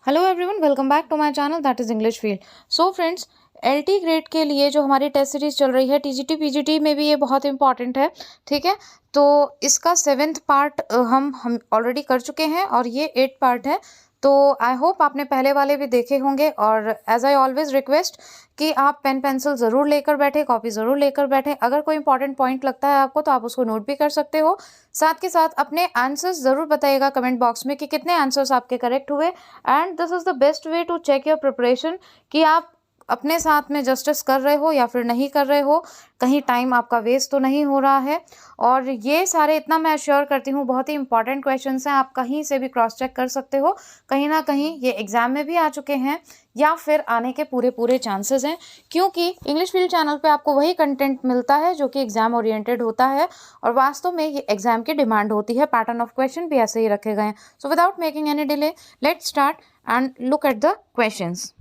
Hello everyone, welcome back to my channel that is English field. So friends, LT grade के लिए जो हमारी test series चल रही है टीजीटी पीजीटी में भी ये बहुत इंपॉर्टेंट है। ठीक है, तो इसका 7th पार्ट हम ऑलरेडी कर चुके हैं और ये 8th पार्ट है। तो आई होप आपने पहले वाले भी देखे होंगे और एज आई ऑलवेज रिक्वेस्ट कि आप पेन पेंसिल ज़रूर लेकर बैठे, कॉपी ज़रूर लेकर बैठे। अगर कोई इंपॉर्टेंट पॉइंट लगता है आपको तो आप उसको नोट भी कर सकते हो। साथ के साथ अपने आंसर्स ज़रूर बताइएगा कमेंट बॉक्स में कि कितने आंसर्स आपके करेक्ट हुए। And this is the best way to check your preparation कि आप अपने साथ में जस्टिस कर रहे हो या फिर नहीं कर रहे हो, कहीं टाइम आपका वेस्ट तो नहीं हो रहा है। और ये सारे इतना मैं श्योर करती हूँ बहुत ही इंपॉर्टेंट क्वेश्चंस हैं, आप कहीं से भी क्रॉस चेक कर सकते हो। कहीं ना कहीं ये एग्जाम में भी आ चुके हैं या फिर आने के पूरे चांसेस हैं, क्योंकि इंग्लिश फील्ड चैनल पे आपको वही कंटेंट मिलता है जो कि एग्जाम ओरिएंटेड होता है और वास्तव में ये एग्जाम की डिमांड होती है। पैटर्न ऑफ क्वेश्चन भी ऐसे ही रखे गए हैं। So without making any delay, let's start and look at the questions.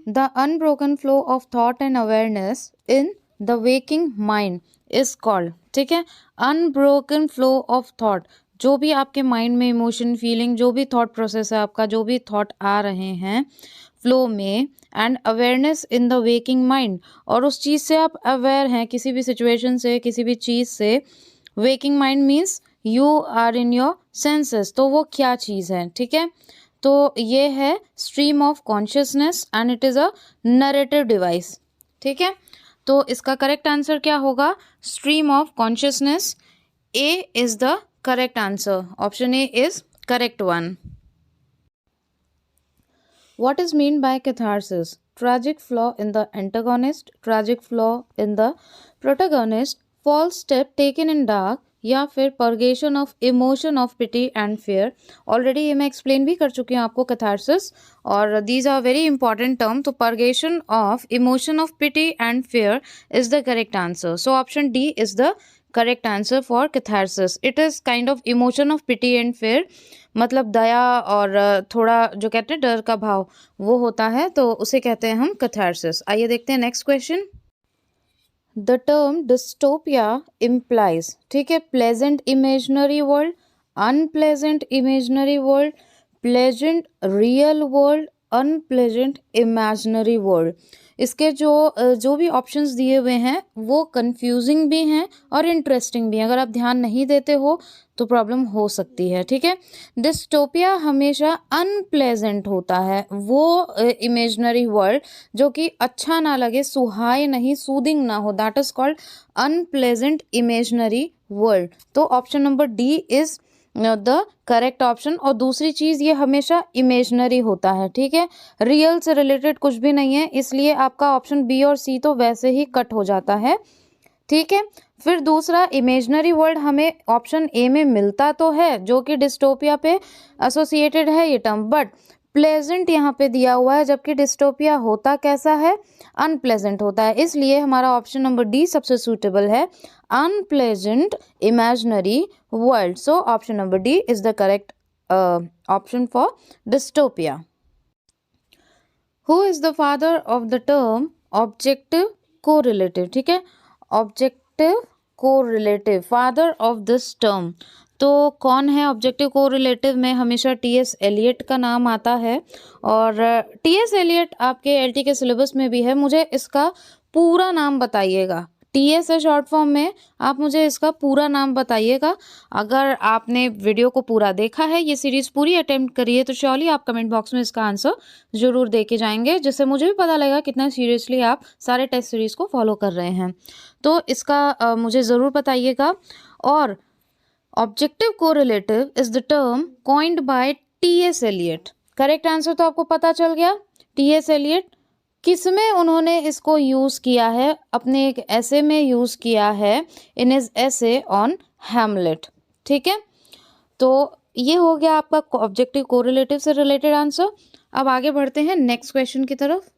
The unbroken flow of thought and awareness in the waking mind is called, ठीक है, अनब्रोकन फ्लो ऑफ थॉट। जो भी आपके माइंड में इमोशन, फीलिंग, जो भी thought process है आपका, जो भी थॉट आ रहे हैं फ्लो में, and awareness in the waking mind, और उस चीज़ से आप अवेयर हैं किसी भी सिचुएशन से, किसी भी चीज़ से। Waking mind means you are in your senses, तो वो क्या चीज़ है, ठीक है। तो ये है stream of consciousness and it is a narrative device, ठीक है। तो इसका करेक्ट आंसर क्या होगा? Stream of consciousness. A is the correct answer, option A is correct one. What is mean by catharsis? Tragic flaw in the antagonist, tragic flaw in the protagonist, false step taken in dark, या फिर purgation of emotion of pity and fear. Already ये मैं explain भी कर चुकी हूँ आपको catharsis, और these are very important term. तो purgation of emotion of pity and fear is the correct answer. So option D is the correct answer for catharsis. It is kind of emotion of pity and fear, मतलब दया और थोड़ा जो कहते हैं डर का भाव वो होता है, तो उसे कहते हैं हम कैथारसिस। आइए देखते हैं next question. The term dystopia implies, ठीक है, pleasant imaginary world, unpleasant imaginary world, pleasant real world, unpleasant imaginary world. इसके जो भी ऑप्शंस दिए हुए हैं वो कंफ्यूजिंग भी हैं और इंटरेस्टिंग भी हैं। अगर आप ध्यान नहीं देते हो तो प्रॉब्लम हो सकती है, ठीक है। डिस्टोपिया हमेशा अनप्लेजेंट होता है, वो इमेजनरी वर्ल्ड जो कि अच्छा ना लगे, सुहाए नहीं, सूदिंग ना हो, that is called unpleasant imaginary world. तो option number D is the correct option. और दूसरी चीज़, ये हमेशा इमेजनरी होता है, ठीक है, रियल से रिलेटेड कुछ भी नहीं है, इसलिए आपका ऑप्शन बी और सी तो वैसे ही कट हो जाता है, ठीक है। फिर दूसरा, इमेजनरी वर्ल्ड हमें ऑप्शन ए में मिलता तो है जो कि डिस्टोपिया पे एसोसिएटेड है ये टर्म, बट प्लेजेंट यहाँ पे दिया हुआ है, जबकि डिस्टोपिया होता कैसा है? अनप्लेजेंट होता है। इसलिए हमारा ऑप्शन नंबर डी सबसे सूटेबल है, unpleasant imaginary world. So option number D is the correct option for dystopia. Who is the father of the term objective correlative, ठीक है, objective correlative, father of this term. तो कौन है objective correlative में? हमेशा T.S.. Elliott का नाम आता है, और टी.एस. एलियट आपके एलटी के सिलेबस में भी है। मुझे इसका पूरा नाम बताइएगा, टी.एस. है शॉर्ट फॉर्म में, आप मुझे इसका पूरा नाम बताइएगा। अगर आपने वीडियो को पूरा देखा है, ये सीरीज़ पूरी अटेम्प्ट करी है, तो श्योरली आप कमेंट बॉक्स में इसका आंसर ज़रूर दे के जाएंगे, जिससे मुझे भी पता लगेगा कितना सीरियसली आप सारे टेस्ट सीरीज़ को फॉलो कर रहे हैं। तो इसका मुझे ज़रूर बताइएगा। और objective correlative is the term coined by T S. Eliot. Correct answer तो आपको पता चल गया, टी.एस. एलियट। किसमें उन्होंने इसको यूज़ किया है? अपने एक ऐसे में यूज़ किया है, इन हिज ऐसे ऑन हैमलेट, ठीक है। तो ये हो गया आपका ऑब्जेक्टिव कोरिलेटिव से रिलेटेड आंसर। अब आगे बढ़ते हैं नेक्स्ट क्वेश्चन की तरफ।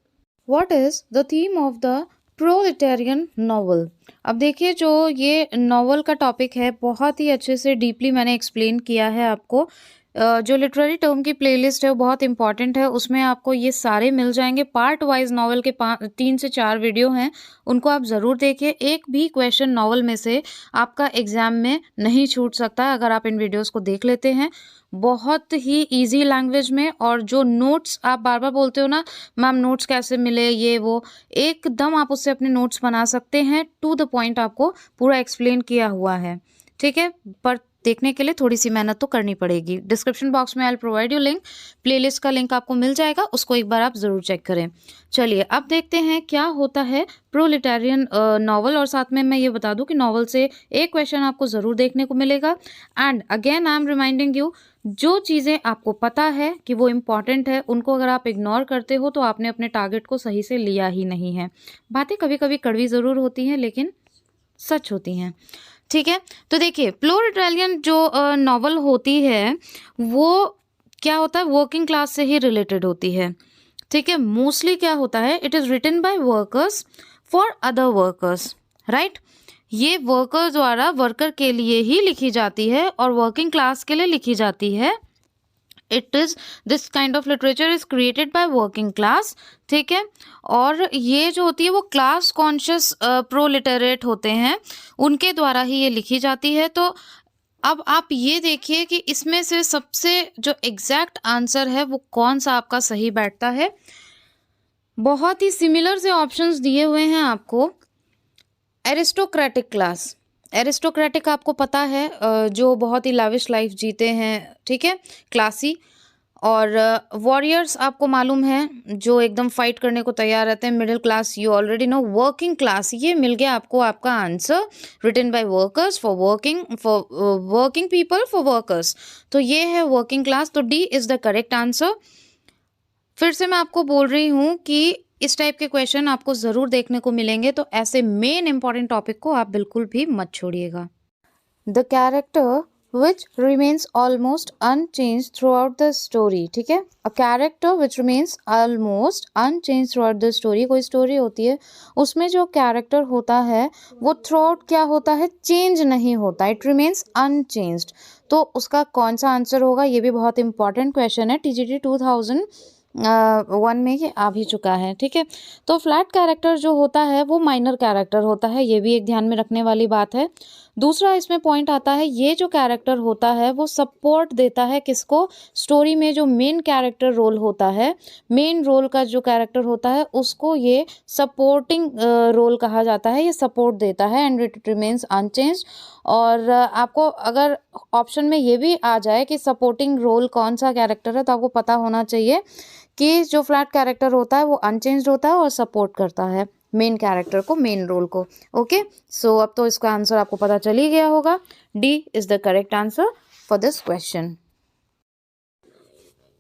What is the theme of the proletarian novel? अब देखिए, जो ये नॉवल का टॉपिक है बहुत ही अच्छे से डीपली मैंने एक्सप्लेन किया है आपको जो लिटरेरी टर्म की प्लेलिस्ट है वो बहुत इंपॉर्टेंट है, उसमें आपको ये सारे मिल जाएंगे। पार्ट वाइज नॉवल के 3 से 4 वीडियो हैं, उनको आप ज़रूर देखिए। एक भी क्वेश्चन नॉवल में से आपका एग्जाम में नहीं छूट सकता है अगर आप इन वीडियोस को देख लेते हैं। बहुत ही इजी लैंग्वेज में, और जो नोट्स आप बार बार बोलते हो ना मैम नोट्स कैसे मिले ये वो, एकदम आप उससे अपने नोट्स बना सकते हैं। टू द पॉइंट आपको पूरा एक्सप्लेन किया हुआ है, ठीक है। पर देखने के लिए थोड़ी सी मेहनत तो करनी पड़ेगी। डिस्क्रिप्शन बॉक्स में I will provide you link, playlist का लिंक आपको मिल जाएगा, उसको एक बार आप ज़रूर चेक करें। चलिए अब देखते हैं क्या होता है प्रोलिटेरियन नॉवल, और साथ में मैं ये बता दूं कि नॉवल से एक क्वेश्चन आपको ज़रूर देखने को मिलेगा। And again I am reminding you, जो चीज़ें आपको पता है कि वो इम्पॉर्टेंट है, उनको अगर आप इग्नोर करते हो तो आपने अपने टारगेट को सही से लिया ही नहीं है। बातें कभी कभी कड़वी ज़रूर होती हैं लेकिन सच होती हैं, ठीक है। तो देखिए प्लोरिटेरियन जो नॉवल होती है वो क्या होता है, वर्किंग क्लास से ही रिलेटेड होती है, ठीक है। मोस्टली क्या होता है, it is written by workers for other workers, right. ये वर्कर द्वारा वर्कर के लिए ही लिखी जाती है और वर्किंग क्लास के लिए लिखी जाती है। It is this kind of literature is created by working class, ठीक है। और ये जो होती है वो क्लास कॉन्शियस प्रोलिटरेट होते हैं, उनके द्वारा ही ये लिखी जाती है। तो अब आप ये देखिए कि इसमें से सबसे जो एग्जैक्ट आंसर है वो कौन सा आपका सही बैठता है। बहुत ही सिमिलर से ऑप्शंस दिए हुए हैं आपको। एरिस्टोक्रेटिक क्लास, एरिस्टोक्रेटिक आपको पता है जो बहुत ही लाविश लाइफ जीते हैं, ठीक है, क्लासी। और वॉरियर्स आपको मालूम है जो एकदम फाइट करने को तैयार रहते हैं। Middle class you already know. Working class, ये मिल गया आपको आपका answer, written by workers for working people for workers. तो ये है वर्किंग क्लास, तो D is the correct answer. फिर से मैं आपको बोल रही हूँ कि इस टाइप के क्वेश्चन आपको ज़रूर देखने को मिलेंगे, तो ऐसे मेन इंपॉर्टेंट टॉपिक को आप बिल्कुल भी मत छोड़िएगा। The character which remains almost unchanged throughout the story, ठीक है। a character which remains almost unchanged throughout the story, कोई स्टोरी होती है उसमें जो कैरेक्टर होता है वो थ्रूआउट क्या होता है, चेंज नहीं होता, इट रिमेन्स अनचेंज्ड। तो उसका कौन सा आंसर होगा, ये भी बहुत इंपॉर्टेंट क्वेश्चन है, TGT 2001 में ये आ भी चुका है, ठीक है। तो फ्लैट कैरेक्टर जो होता है वो माइनर कैरेक्टर होता है, ये भी एक ध्यान में रखने वाली बात है। दूसरा इसमें पॉइंट आता है, ये जो कैरेक्टर होता है वो सपोर्ट देता है किसको, स्टोरी में जो मेन कैरेक्टर रोल होता है, मेन रोल का जो कैरेक्टर होता है उसको ये सपोर्टिंग रोल कहा जाता है, ये सपोर्ट देता है एंड इट रिमेन्स अनचेंज्ड। और आपको अगर ऑप्शन में ये भी आ जाए कि सपोर्टिंग रोल कौन सा कैरेक्टर है, तो आपको पता होना चाहिए कि जो फ्लैट कैरेक्टर होता है वो अनचेंज्ड होता है और सपोर्ट करता है मेन कैरेक्टर को, मेन रोल को। ओके, सो अब तो इसका आंसर आपको पता चल ही गया होगा। D is the correct answer for this question.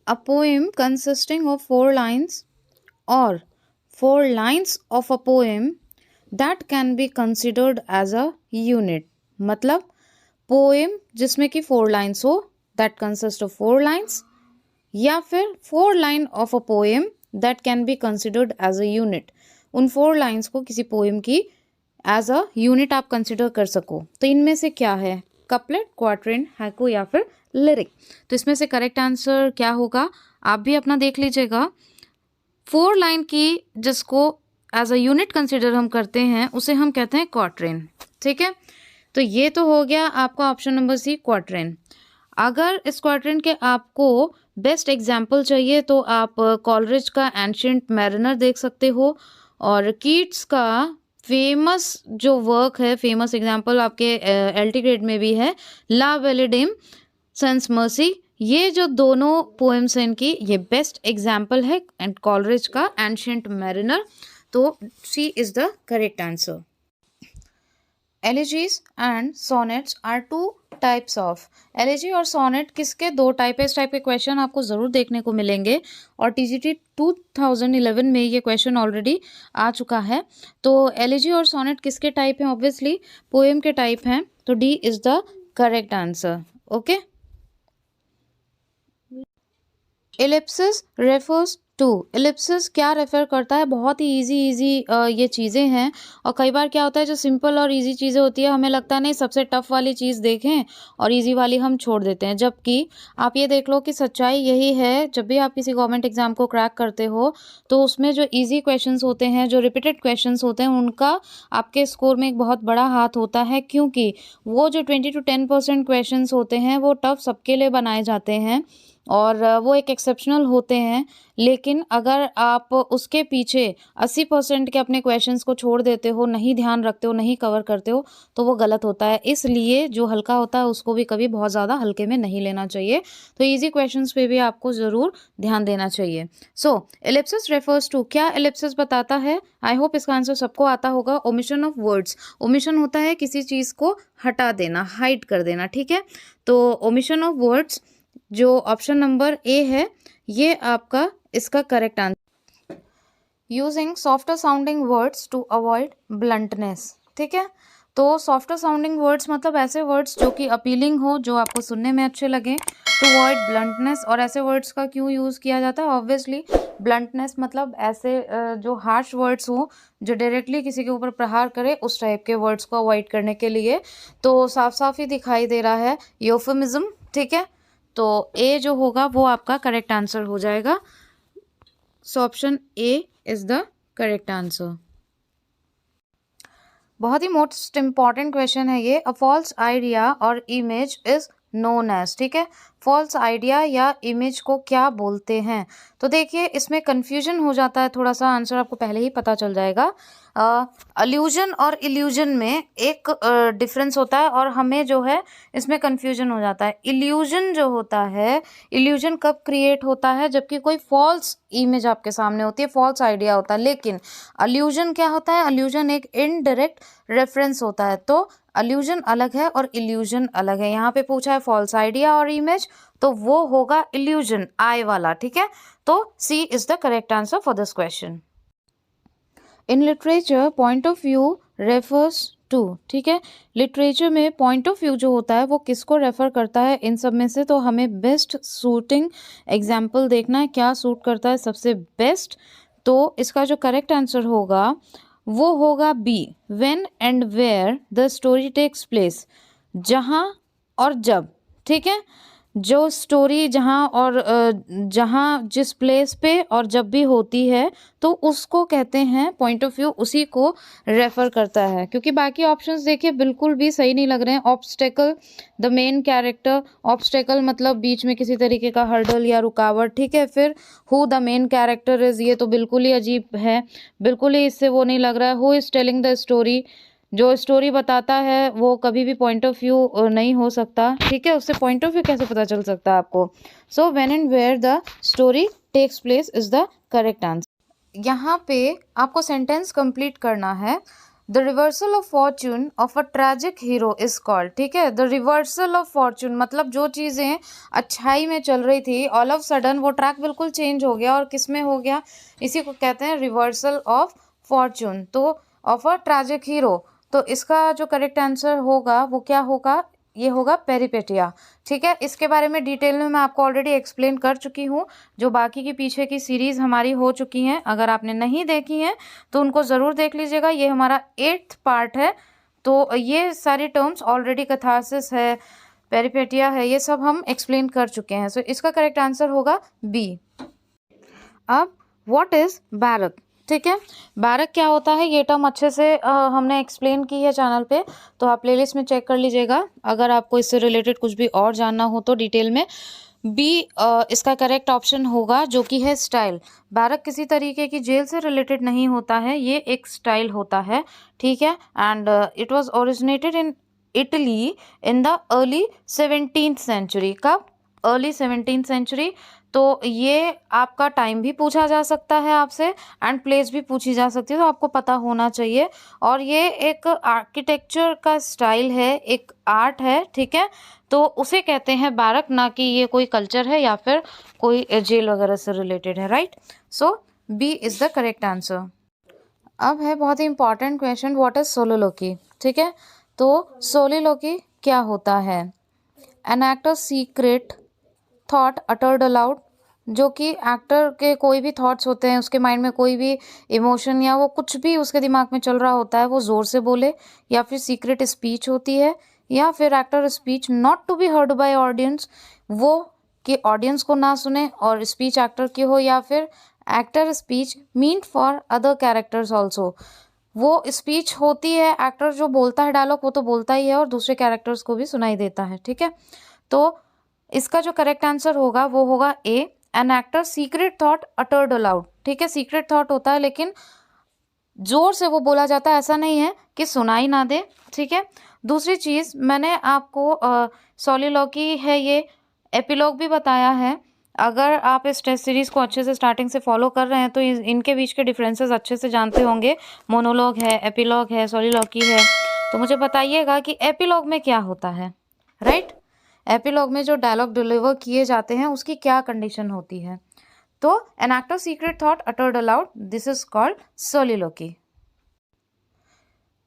A poem consisting of 4 lines और 4 lines of a poem that can be considered as a unit, मतलब पोएम जिसमें कि 4 लाइन्स हो, दैट कंसिस्ट ऑफ 4 लाइन्स, या फिर 4 line of a poem that can be considered as a unit. उन 4 lines को किसी पोएम की एज अ यूनिट आप कंसिडर कर सको, तो इनमें से क्या है, कपलेट, क्वाट्रेन, हैको या फिर लिरिक। तो इसमें से करेक्ट आंसर क्या होगा, आप भी अपना देख लीजिएगा। 4 लाइन की जिसको एज अ यूनिट कंसिडर हम करते हैं उसे हम कहते हैं क्वाट्रेन, ठीक है। तो ये तो हो गया आपका ऑप्शन नंबर सी, क्वाट्रेन। अगर इस क्वाड्रेंट के आपको बेस्ट एग्जाम्पल चाहिए तो आप कॉलरिज का एंशिएंट मैरिनर देख सकते हो, और कीट्स का फेमस जो वर्क है, फेमस एग्जाम्पल आपके एलटी ग्रेड में भी है, ला वेलिडिम सेंस मर्सी। ये जो दोनों पोएम्स हैं इनकी, ये बेस्ट एग्जाम्पल है एंड कॉलरिज का एंशिएंट मैरिनर। तो C is the correct answer. Elegies and sonnets are 2 types of. Elegy और सोनेट किसके 2 टाइप है, इस टाइप के क्वेश्चन आपको ज़रूर देखने को मिलेंगे, और TGT 2011 में ये क्वेश्चन ऑलरेडी आ चुका है। तो एलिजी और सोनेट किसके टाइप हैं, ऑब्वियसली पोएम के टाइप हैं, तो D is the correct answer. Okay, ellipsis refers to, ellipsis क्या रेफर करता है, बहुत ही इजी ये चीज़ें हैं। और कई बार क्या होता है, जो सिंपल और इजी चीज़ें होती है हमें लगता है नहीं सबसे टफ वाली चीज़ देखें और इजी वाली हम छोड़ देते हैं, जबकि आप ये देख लो कि सच्चाई यही है। जब भी आप किसी गवर्नमेंट एग्जाम को क्रैक करते हो तो उसमें जो इजी क्वेश्चंस होते हैं, जो रिपीटेड क्वेश्चंस होते हैं, उनका आपके स्कोर में एक बहुत बड़ा हाथ होता है, क्योंकि वो जो 20 to 10% क्वेश्चंस होते हैं वो टफ सबके लिए बनाए जाते हैं और वो एक एक्सेप्शनल होते हैं। लेकिन अगर आप उसके पीछे 80% के अपने क्वेश्चंस को छोड़ देते हो, नहीं ध्यान रखते हो, नहीं कवर करते हो, तो वो गलत होता है। इसलिए जो हल्का होता है उसको भी कभी बहुत ज़्यादा हल्के में नहीं लेना चाहिए। तो इजी क्वेश्चंस पे भी आपको ज़रूर ध्यान देना चाहिए। सो एलिप्सिस रेफर्स टू, क्या एलिप्सिस बताता है? आई होप इसका आंसर सबको आता होगा। ओमिशन ऑफ वर्ड्स, ओमिशन होता है किसी चीज़ को हटा देना, हाइड कर देना, ठीक है। तो ओमिशन ऑफ वर्ड्स जो ऑप्शन नंबर ए है ये आपका इसका correct answer. Using softer sounding words to avoid bluntness, ठीक है। तो सॉफ्टर साउंडिंग वर्ड्स मतलब ऐसे वर्ड्स जो कि अपीलिंग हो, जो आपको सुनने में अच्छे लगे, टू अवॉइड ब्लंटनेस। और ऐसे वर्ड्स का क्यों यूज़ किया जाता है? ऑब्वियसली ब्लंटनेस मतलब ऐसे जो हार्श वर्ड्स हो, जो डायरेक्टली किसी के ऊपर प्रहार करे, उस टाइप के वर्ड्स को अवॉइड करने के लिए। तो साफ साफ ही दिखाई दे रहा है यूफेमिज्म, ठीक है। तो ए जो होगा वो आपका करेक्ट आंसर हो जाएगा। So option A is the correct answer. बहुत ही मोस्ट इंपॉर्टेंट क्वेश्चन है ये। अ फॉल्स आइडिया और इमेज इज नोन एज, ठीक है। फॉल्स आइडिया या इमेज को क्या बोलते हैं? तो देखिए इसमें कंफ्यूजन हो जाता है थोड़ा सा, आंसर आपको पहले ही पता चल जाएगा। अल्यूजन और इल्यूजन में एक डिफरेंस होता है और हमें जो है इसमें कंफ्यूजन हो जाता है। इल्यूजन जो होता है, इल्यूजन कब क्रिएट होता है? जबकि कोई फॉल्स इमेज आपके सामने होती है, फॉल्स आइडिया होता है। लेकिन अल्यूजन क्या होता है? अल्यूजन एक इनडायरेक्ट रेफरेंस होता है। तो अल्यूजन अलग है और इल्यूजन अलग है। यहाँ पे पूछा है फॉल्स आइडिया और इमेज, तो वो होगा इल्यूजन, आई वाला, ठीक है। तो C is the correct answer for this question. In literature point of view refers to, ठीक है। लिटरेचर में पॉइंट ऑफ व्यू जो होता है वो किसको रेफर करता है? इन सब में से तो हमें बेस्ट सूटिंग एग्जाम्पल देखना है, क्या सूट करता है सबसे बेस्ट। तो इसका जो करेक्ट आंसर होगा वो होगा B, when and where the story takes place, जहाँ और जब, ठीक है। जो स्टोरी जहाँ और जहाँ जिस प्लेस पे और जब भी होती है तो उसको कहते हैं पॉइंट ऑफ व्यू, उसी को रेफर करता है। क्योंकि बाकी ऑप्शंस देखिए बिल्कुल भी सही नहीं लग रहे हैं। Obstacle the main character, obstacle मतलब बीच में किसी तरीके का हर्डल या रुकावट, ठीक है। फिर who the main character is, ये तो बिल्कुल ही अजीब है, बिल्कुल ही इससे वो नहीं लग रहा है। Who is telling the story, जो स्टोरी बताता है वो कभी भी पॉइंट ऑफ व्यू नहीं हो सकता, ठीक है। उससे पॉइंट ऑफ व्यू कैसे पता चल सकता है आपको? So when and where the story takes place is the correct answer. यहाँ पे आपको सेंटेंस कंप्लीट करना है। The reversal of fortune of a tragic hero is called, ठीक है। द रिवर्सल ऑफ फॉर्चून मतलब जो चीज़ें अच्छाई में चल रही थी, ऑल ऑफ सडन वो ट्रैक बिल्कुल चेंज हो गया, और किस में हो गया? इसी को कहते हैं रिवर्सल ऑफ फॉर्चून। तो ऑफ अ ट्रैजिक हीरो, तो इसका जो करेक्ट आंसर होगा वो क्या होगा? ये होगा पेरिपेटिया, ठीक है। इसके बारे में डिटेल में मैं आपको ऑलरेडी एक्सप्लेन कर चुकी हूँ, जो बाकी की पीछे की सीरीज़ हमारी हो चुकी हैं। अगर आपने नहीं देखी हैं तो उनको ज़रूर देख लीजिएगा। ये हमारा 8th पार्ट है। तो ये सारी टर्म्स ऑलरेडी कैथारसिस है, पेरिपेटिया है, ये सब हम एक्सप्लेन कर चुके हैं। सो इसका करेक्ट आंसर होगा बी। अब व्हाट इज़ बैरक, ठीक है। बैरक क्या होता है ये टर्म अच्छे से हमने एक्सप्लेन की है चैनल पे, तो आप प्लेलिस्ट में चेक कर लीजिएगा अगर आपको इससे रिलेटेड कुछ भी और जानना हो तो डिटेल में। बी इसका करेक्ट ऑप्शन होगा, जो कि है स्टाइल। बैरक किसी तरीके की जेल से रिलेटेड नहीं होता है, ये एक स्टाइल होता है, ठीक है। And it was originated in Italy in the early 17th century. कब? Early 17th century. तो ये आपका टाइम भी पूछा जा सकता है आपसे, एंड प्लेस भी पूछी जा सकती है, तो आपको पता होना चाहिए। और ये एक आर्किटेक्चर का स्टाइल है, एक आर्ट है, ठीक है। तो उसे कहते हैं बैरक, ना कि ये कोई कल्चर है या फिर कोई जेल वगैरह से रिलेटेड है, right. So B is the correct answer. अब है बहुत ही important question, what is soliloquy, ठीक है। तो सोलिलोकी क्या होता है? An act of secret thought uttered aloud, जो कि एक्टर के कोई भी थॉट्स होते हैं, उसके माइंड में कोई भी इमोशन या वो कुछ भी उसके दिमाग में चल रहा होता है, वो ज़ोर से बोले, या फिर सीक्रेट स्पीच होती है, या फिर actor speech not to be heard by audience, वो कि ऑडियंस को ना सुने और स्पीच एक्टर की हो, या फिर actor speech meant for other characters also. वो स्पीच होती है, एक्टर जो बोलता है डायलॉग वो तो बोलता ही है और दूसरे कैरेक्टर्स को भी सुनाई देता है, ठीक है। तो इसका जो करेक्ट आंसर होगा वो होगा A, an actor secret thought uttered aloud, ठीक है। सीक्रेट थॉट होता है लेकिन जोर से वो बोला जाता है, ऐसा नहीं है कि सुनाई ना दे, ठीक है। दूसरी चीज़ मैंने आपको सोलिलोकी है ये एपिलॉग भी बताया है। अगर आप इस टेस्ट सीरीज़ को अच्छे से स्टार्टिंग से फॉलो कर रहे हैं तो इनके बीच के डिफरेंसेस अच्छे से जानते होंगे। मोनोलॉग है, एपिलॉग है, सोलिलोकी है। तो मुझे बताइएगा कि एपिलॉग में क्या होता है, राइट। एपिलॉग में जो डायलॉग डिलीवर किए जाते हैं उसकी क्या कंडीशन होती है। तो an actor secret thought uttered aloud, this is called soliloquy.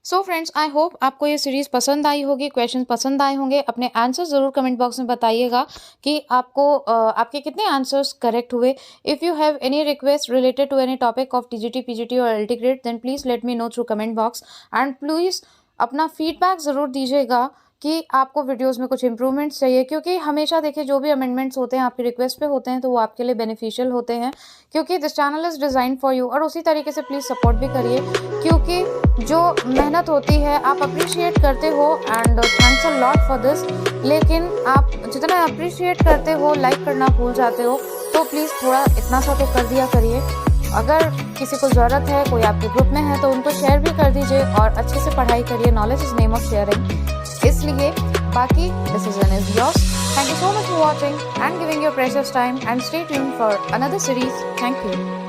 So friends, I hope आपको ये सीरीज़ पसंद आई होगी, क्वेश्चन पसंद आए होंगे। अपने आंसर ज़रूर कमेंट बॉक्स में बताइएगा कि आपको आपके कितने आंसर्स करेक्ट हुए। If you have any request related to any topic of TGT, PGT और LT grade, then please let me know through comment box, and please अपना फीडबैक ज़रूर दीजिएगा कि आपको वीडियोस में कुछ इंप्रूवमेंट्स चाहिए, क्योंकि हमेशा देखिए जो भी अमेंडमेंट्स होते हैं आपकी रिक्वेस्ट पे होते हैं तो वो आपके लिए बेनिफिशियल होते हैं, क्योंकि this channel is design for you. और उसी तरीके से प्लीज़ सपोर्ट भी करिए, क्योंकि जो मेहनत होती है आप अप्रिशिएट करते हो, and thanks a lot for this. लेकिन आप जितना अप्रिशिएट करते हो लाइक करना भूल जाते हो, तो प्लीज़ थोड़ा इतना सा तो कर दिया करिए। अगर किसी को ज़रूरत है, कोई आपके ग्रुप में है, तो उनको शेयर भी कर दीजिए और अच्छे से पढ़ाई करिए। Knowledge is name of sharing. इसलिए बाकी decision is yours. Thank you so much for watching and giving your precious time, and stay tuned for another series. Thank you.